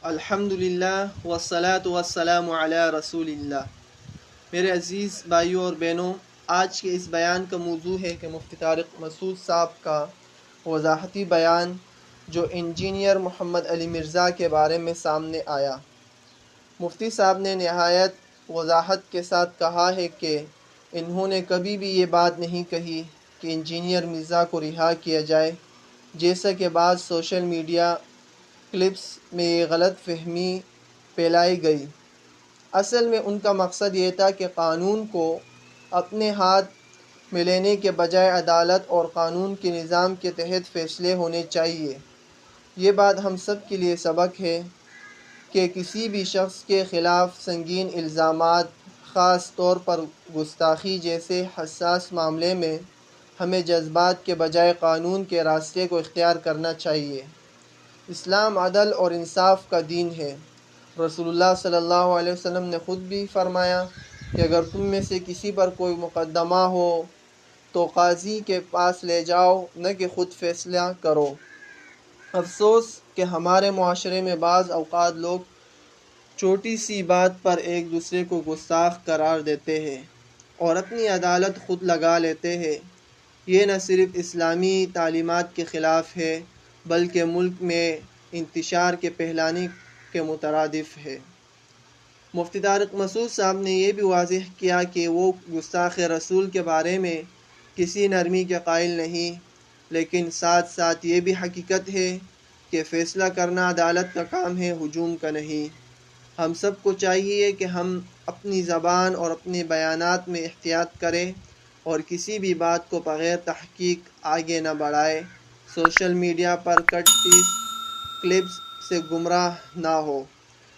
الحمدللہ والصلاة والسلام علی رسول اللہ۔ میرے عزیز بھائیوں اور بہنوں، آج کے اس بیان کا موضوع ہے کہ مفتی طارق مسعود صاحب کا وضاحتی بیان جو انجینئر محمد علی مرزا کے بارے میں سامنے آیا۔ مفتی صاحب نے نہایت وضاحت کے ساتھ کہا ہے کہ انہوں نے کبھی بھی یہ بات نہیں کہی کہ انجینئر مرزا کو رہا کیا جائے، جیسا کہ بعض سوشل میڈیا کلپس میں یہ غلط فہمی پھیلائی گئی۔ اصل میں ان کا مقصد یہ تھا کہ قانون کو اپنے ہاتھ میں لینے کے بجائے عدالت اور قانون کے نظام کے تحت فیصلے ہونے چاہیے۔ یہ بات ہم سب کے لیے سبق ہے کہ کسی بھی شخص کے خلاف سنگین الزامات، خاص طور پر گستاخی جیسے حساس معاملے میں، ہمیں جذبات کے بجائے قانون کے راستے کو اختیار کرنا چاہیے۔ اسلام عدل اور انصاف کا دین ہے۔ رسول اللہ صلی اللہ علیہ وسلم نے خود بھی فرمایا کہ اگر تم میں سے کسی پر کوئی مقدمہ ہو تو قاضی کے پاس لے جاؤ، نہ کہ خود فیصلہ کرو۔ افسوس کہ ہمارے معاشرے میں بعض اوقات لوگ چھوٹی سی بات پر ایک دوسرے کو گستاخ قرار دیتے ہیں اور اپنی عدالت خود لگا لیتے ہیں۔ یہ نہ صرف اسلامی تعلیمات کے خلاف ہے بلکہ ملک میں انتشار کے پھیلانے کے مترادف ہے۔ مفتی طارق مسعود صاحب نے یہ بھی واضح کیا کہ وہ گستاخ رسول کے بارے میں کسی نرمی کے قائل نہیں، لیکن ساتھ ساتھ یہ بھی حقیقت ہے کہ فیصلہ کرنا عدالت کا کام ہے، ہجوم کا نہیں۔ ہم سب کو چاہیے کہ ہم اپنی زبان اور اپنے بیانات میں احتیاط کریں اور کسی بھی بات کو بغیر تحقیق آگے نہ بڑھائیں، سوشل میڈیا پر کٹ پیس کلپس سے گمراہ نہ ہو۔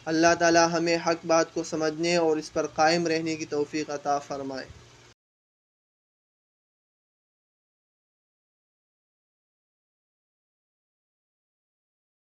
اللہ تعالی ہمیں حق بات کو سمجھنے اور اس پر قائم رہنے کی توفیق عطا فرمائے۔